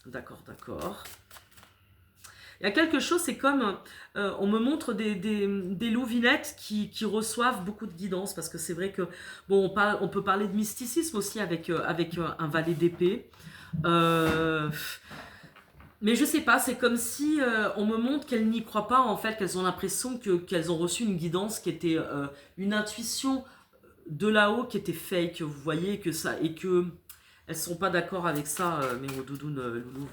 D'accord, d'accord. Il y a quelque chose, c'est comme, on me montre des louvinettes qui reçoivent beaucoup de guidance, parce que c'est vrai que, bon, on peut parler de mysticisme aussi avec un valet d'épée. Mais je sais pas, c'est comme si on me montre qu'elles n'y croient pas, en fait, qu'elles ont l'impression qu'elles ont reçu une guidance qui était une intuition de là-haut qui était fake, vous voyez, et que elles sont pas d'accord avec ça, mes doudounes loulou.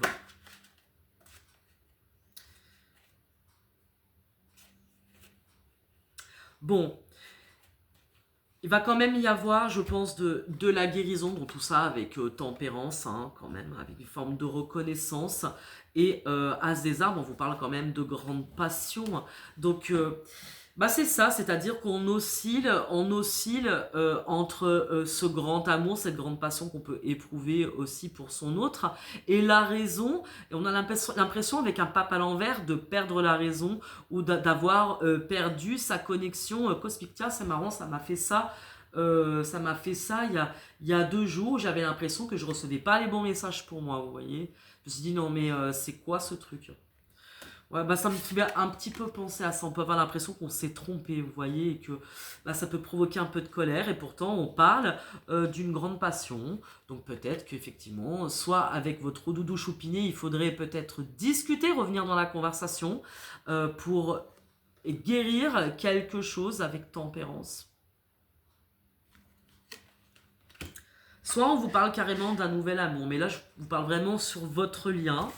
Bon, il va quand même y avoir, je pense, de la guérison dans tout ça, avec tempérance, hein, quand même, avec une forme de reconnaissance. Et As des arbres, on vous parle quand même de grande passion. Donc, bah c'est ça, c'est-à-dire qu'on oscille entre ce grand amour, cette grande passion qu'on peut éprouver aussi pour son autre, et la raison. Et on a l'impression avec un pape à l'envers de perdre la raison ou d'avoir perdu sa connexion cosmique. Tiens, c'est marrant, ça m'a fait ça. Il y a 2 jours. J'avais l'impression que je recevais pas les bons messages pour moi, vous voyez. Je me suis dit non mais c'est quoi ce truc? Ouais, bah ça me fait un petit peu penser à ça. On peut avoir l'impression qu'on s'est trompé, vous voyez, et que bah, ça peut provoquer un peu de colère. Et pourtant, on parle d'une grande passion. Donc peut-être qu'effectivement, soit avec votre doudou choupiné, il faudrait peut-être discuter, revenir dans la conversation pour guérir quelque chose avec tempérance. Soit on vous parle carrément d'un nouvel amour. Mais là, je vous parle vraiment sur votre lien.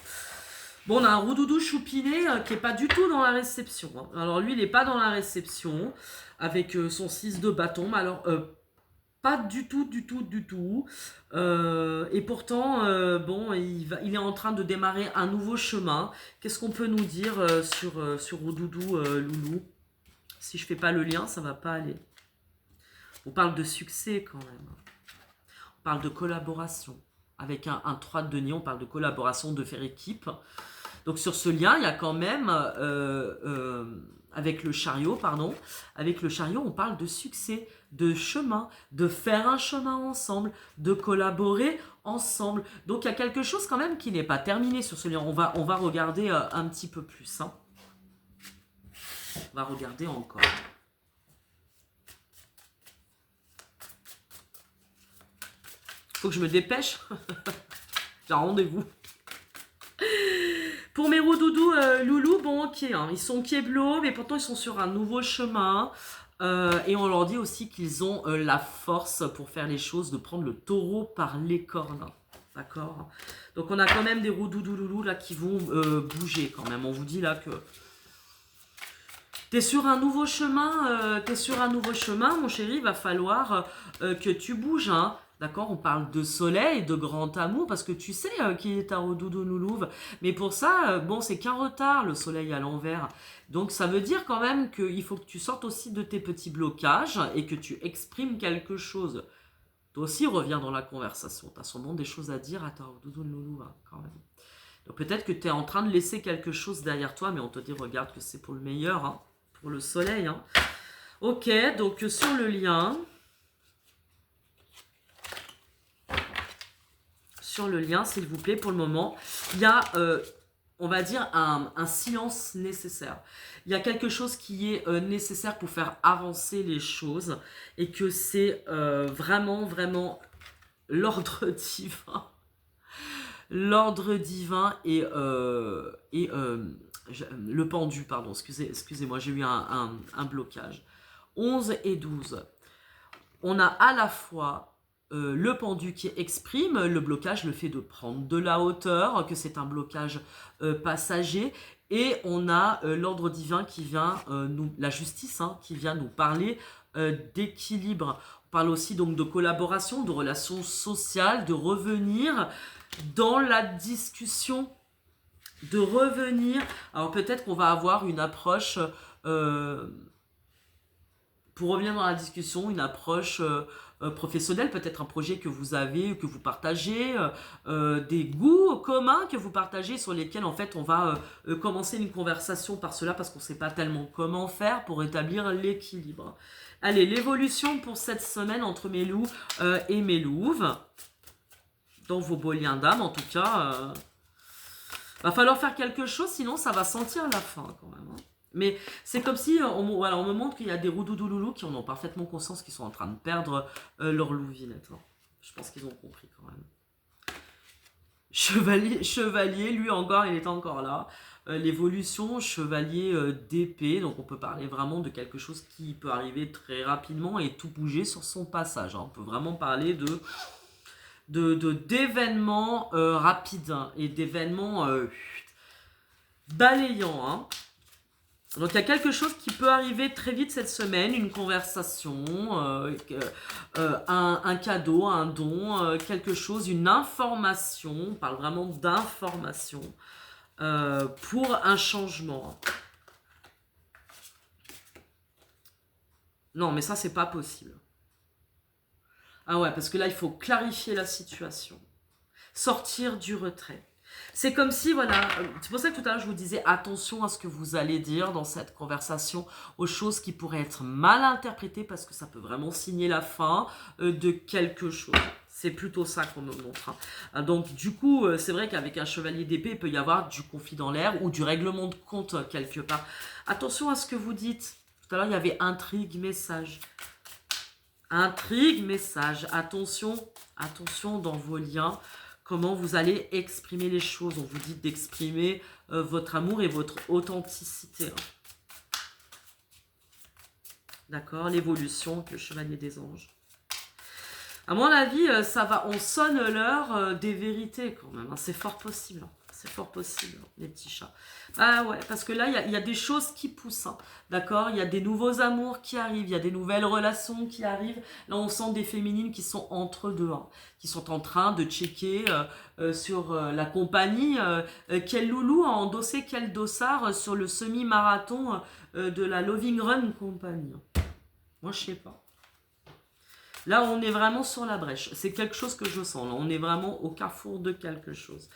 Bon, on a un roudoudou choupiné qui n'est pas du tout dans la réception, hein. Alors lui, il n'est pas dans la réception, avec son 6 de bâton, mais alors pas du tout. Et pourtant, bon, il est en train de démarrer un nouveau chemin. Qu'est-ce qu'on peut nous dire sur roudoudou loulou? Si je fais pas le lien, ça va pas aller. On parle de succès quand même. On parle de collaboration. Avec un 3 de denier, on parle de collaboration, de faire équipe. Donc sur ce lien, il y a quand même, avec le chariot, on parle de succès, de chemin, de faire un chemin ensemble, de collaborer ensemble. Donc il y a quelque chose quand même qui n'est pas terminé sur ce lien. On va regarder un petit peu plus, hein. On va regarder encore. Faut que je me dépêche. J'ai un rendez-vous. Pour mes roudoudous loulous, bon ok, hein, ils sont Keblo, mais pourtant ils sont sur un nouveau chemin. Et on leur dit aussi qu'ils ont la force pour faire les choses, de prendre le taureau par les cornes. D'accord? Donc on a quand même des roudoudoulous là qui vont bouger quand même. On vous dit là que t'es sur un nouveau chemin, mon chéri, il va falloir que tu bouges, hein. D'accord, on parle de soleil, de grand amour, parce que tu sais qui est ta roudoudoulou. Mais pour ça, bon, c'est qu'un retard, le soleil à l'envers. Donc ça veut dire quand même qu'il faut que tu sortes aussi de tes petits blocages et que tu exprimes quelque chose. Toi aussi, reviens dans la conversation. Tu as sûrement des choses à dire à ta roudoudoulou, hein, quand même. Donc peut-être que tu es en train de laisser quelque chose derrière toi, mais on te dit, regarde que c'est pour le meilleur, hein, pour le soleil. Hein. Ok, donc sur le lien... Sur le lien, s'il vous plaît, pour le moment, il y a, on va dire, un silence nécessaire. Il y a quelque chose qui est nécessaire pour faire avancer les choses et que c'est vraiment, vraiment l'ordre divin. L'ordre divin et le pendu, pardon, excusez-moi, j'ai eu un blocage. 11 et 12. On a à la fois le pendu qui exprime le blocage, le fait de prendre de la hauteur, que c'est un blocage passager, et on a l'ordre divin qui vient, la justice, hein, qui vient nous parler d'équilibre. On parle aussi donc de collaboration, de relations sociales, de revenir dans la discussion, de revenir. Alors peut-être qu'on va avoir une approche... pour revenir dans la discussion, une approche professionnelle, peut-être un projet que vous avez, que vous partagez, des goûts communs que vous partagez sur lesquels en fait on va commencer une conversation par cela parce qu'on ne sait pas tellement comment faire pour établir l'équilibre. Allez, l'évolution pour cette semaine entre mes loups et mes louves, dans vos beaux liens d'âme en tout cas, va falloir faire quelque chose sinon ça va sentir la fin quand même. Hein. Mais c'est comme si voilà, on me montre qu'il y a des roudoudoulous qui en ont parfaitement conscience, qui sont en train de perdre leur louvinette. Hein. Je pense qu'ils ont compris quand même. Chevalier, lui encore, il est encore là. L'évolution, chevalier d'épée, donc on peut parler vraiment de quelque chose qui peut arriver très rapidement et tout bouger sur son passage. Hein. On peut vraiment parler d'événements rapides hein, et d'événements balayants. Hein. Donc il y a quelque chose qui peut arriver très vite cette semaine, une conversation, un cadeau, un don, quelque chose, une information, on parle vraiment d'information pour un changement. Non mais ça c'est pas possible. Ah ouais, parce que là il faut clarifier la situation, sortir du retrait. C'est comme si, voilà, c'est pour ça que tout à l'heure je vous disais attention à ce que vous allez dire dans cette conversation, aux choses qui pourraient être mal interprétées parce que ça peut vraiment signer la fin de quelque chose. C'est plutôt ça qu'on me montre. Hein. Donc du coup, c'est vrai qu'avec un chevalier d'épée, il peut y avoir du conflit dans l'air ou du règlement de compte quelque part. Attention à ce que vous dites. Tout à l'heure, il y avait intrigue, message. Intrigue, message. Attention, attention dans vos liens. Comment vous allez exprimer les choses. On vous dit d'exprimer votre amour et votre authenticité. Hein. D'accord, l'évolution avec le chevalier des anges. À mon avis, ça va, on sonne l'heure des vérités quand même. Hein. C'est fort possible. Hein. C'est fort possible, hein, les petits chats. Ah ouais, parce que là, il y a des choses qui poussent. Hein. D'accord, il y a des nouveaux amours qui arrivent. Il y a des nouvelles relations qui arrivent. Là, on sent des féminines qui sont entre deux. Hein, qui sont en train de checker sur la compagnie. Quel loulou a endossé quel dossard sur le semi-marathon de la Loving Run Company. Moi, je sais pas. Là, on est vraiment sur la brèche. C'est quelque chose que je sens. Là, on est vraiment au carrefour de quelque chose.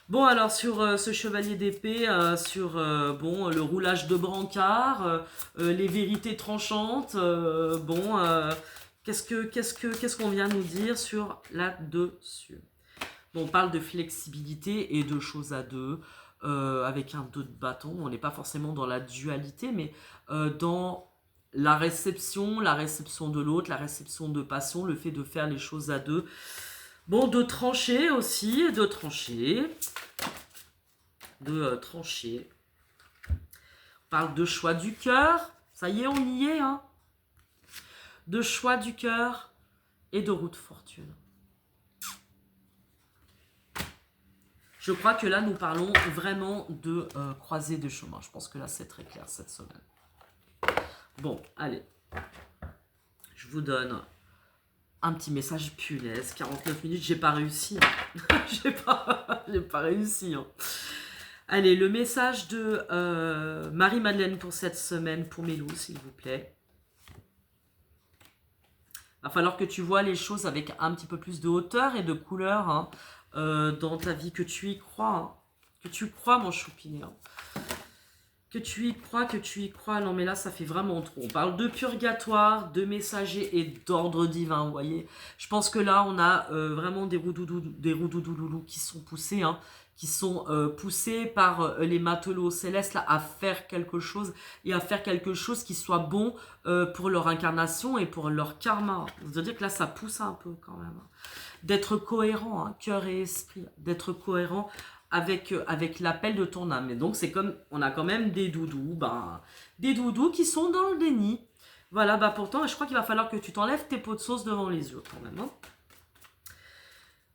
Bon, alors, sur ce chevalier d'épée, sur bon, le roulage de brancard, les vérités tranchantes, qu'est-ce qu'on vient nous dire sur là-dessus? Bon, on parle de flexibilité et de choses à deux, avec un 2 de bâton. On n'est pas forcément dans la dualité, mais dans... la réception de l'autre, la réception de passion, le fait de faire les choses à deux. Bon, de trancher aussi, de trancher. On parle de choix du cœur. Ça y est, on y est. Hein. de choix du cœur et de route fortune. Je crois que là, nous parlons vraiment de croisée de chemin. Je pense que là, c'est très clair cette semaine. Bon, allez. Je vous donne un petit message. Punaise, 49 minutes, j'ai pas réussi. Hein. j'ai pas réussi. Hein. Allez, le message de Marie-Madeleine pour cette semaine, pour mes loups, s'il vous plaît. Il va falloir que tu vois les choses avec un petit peu plus de hauteur et de couleur hein, dans ta vie, que tu y crois. Hein. Que tu crois, mon choupinet. Hein. Que tu y crois. Non, mais là, ça fait vraiment trop. On parle de purgatoire, de messager et d'ordre divin, vous voyez. Je pense que là, on a vraiment des roudoudoulous qui sont poussés, hein, qui sont poussés par les matelots célestes là, à faire quelque chose et à faire quelque chose qui soit bon pour leur incarnation et pour leur karma. C'est-à-dire que là, ça pousse un peu quand même. D'être cohérent, hein, cœur et esprit, d'être cohérent avec l'appel de ton âme. Et donc, c'est comme, on a quand même des doudous, des doudous qui sont dans le déni. Voilà, pourtant, je crois qu'il va falloir que tu t'enlèves tes pots de sauce devant les yeux quand même. Hein.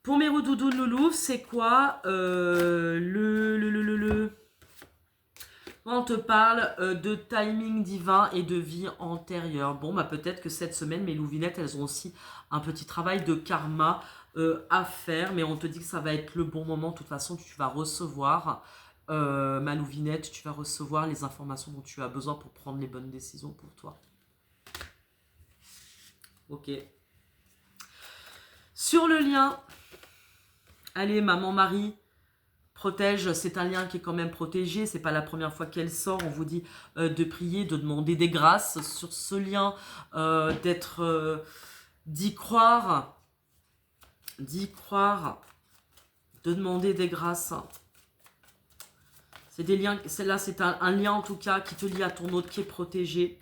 Pour mes doudous de loulou, c'est quoi on te parle de timing divin et de vie antérieure. Bon, peut-être que cette semaine, mes louvinettes, elles ont aussi un petit travail de karma à faire, mais on te dit que ça va être le bon moment. De toute façon, tu vas recevoir, ma louvinette, tu vas recevoir les informations dont tu as besoin pour prendre les bonnes décisions pour toi. Ok. Sur le lien, allez, maman Marie, protège, c'est un lien qui est quand même protégé, c'est pas la première fois qu'elle sort, on vous dit de prier, de demander des grâces sur ce lien, d'y croire, de demander des grâces. C'est des liens, celle-là c'est un lien en tout cas qui te lie à ton autre qui est protégé.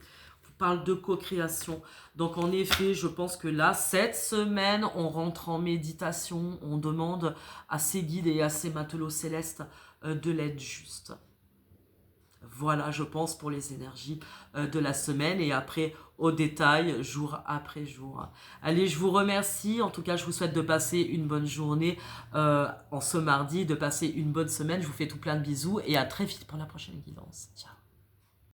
On parle de co-création. Donc en effet, je pense que là, cette semaine, on rentre en méditation, on demande à ses guides et à ses matelots célestes de l'aide juste. Voilà, je pense, pour les énergies de la semaine. Et après, au détail, jour après jour. Allez, je vous remercie. En tout cas, je vous souhaite de passer une bonne journée en ce mardi, de passer une bonne semaine. Je vous fais tout plein de bisous et à très vite pour la prochaine guidance. Ciao.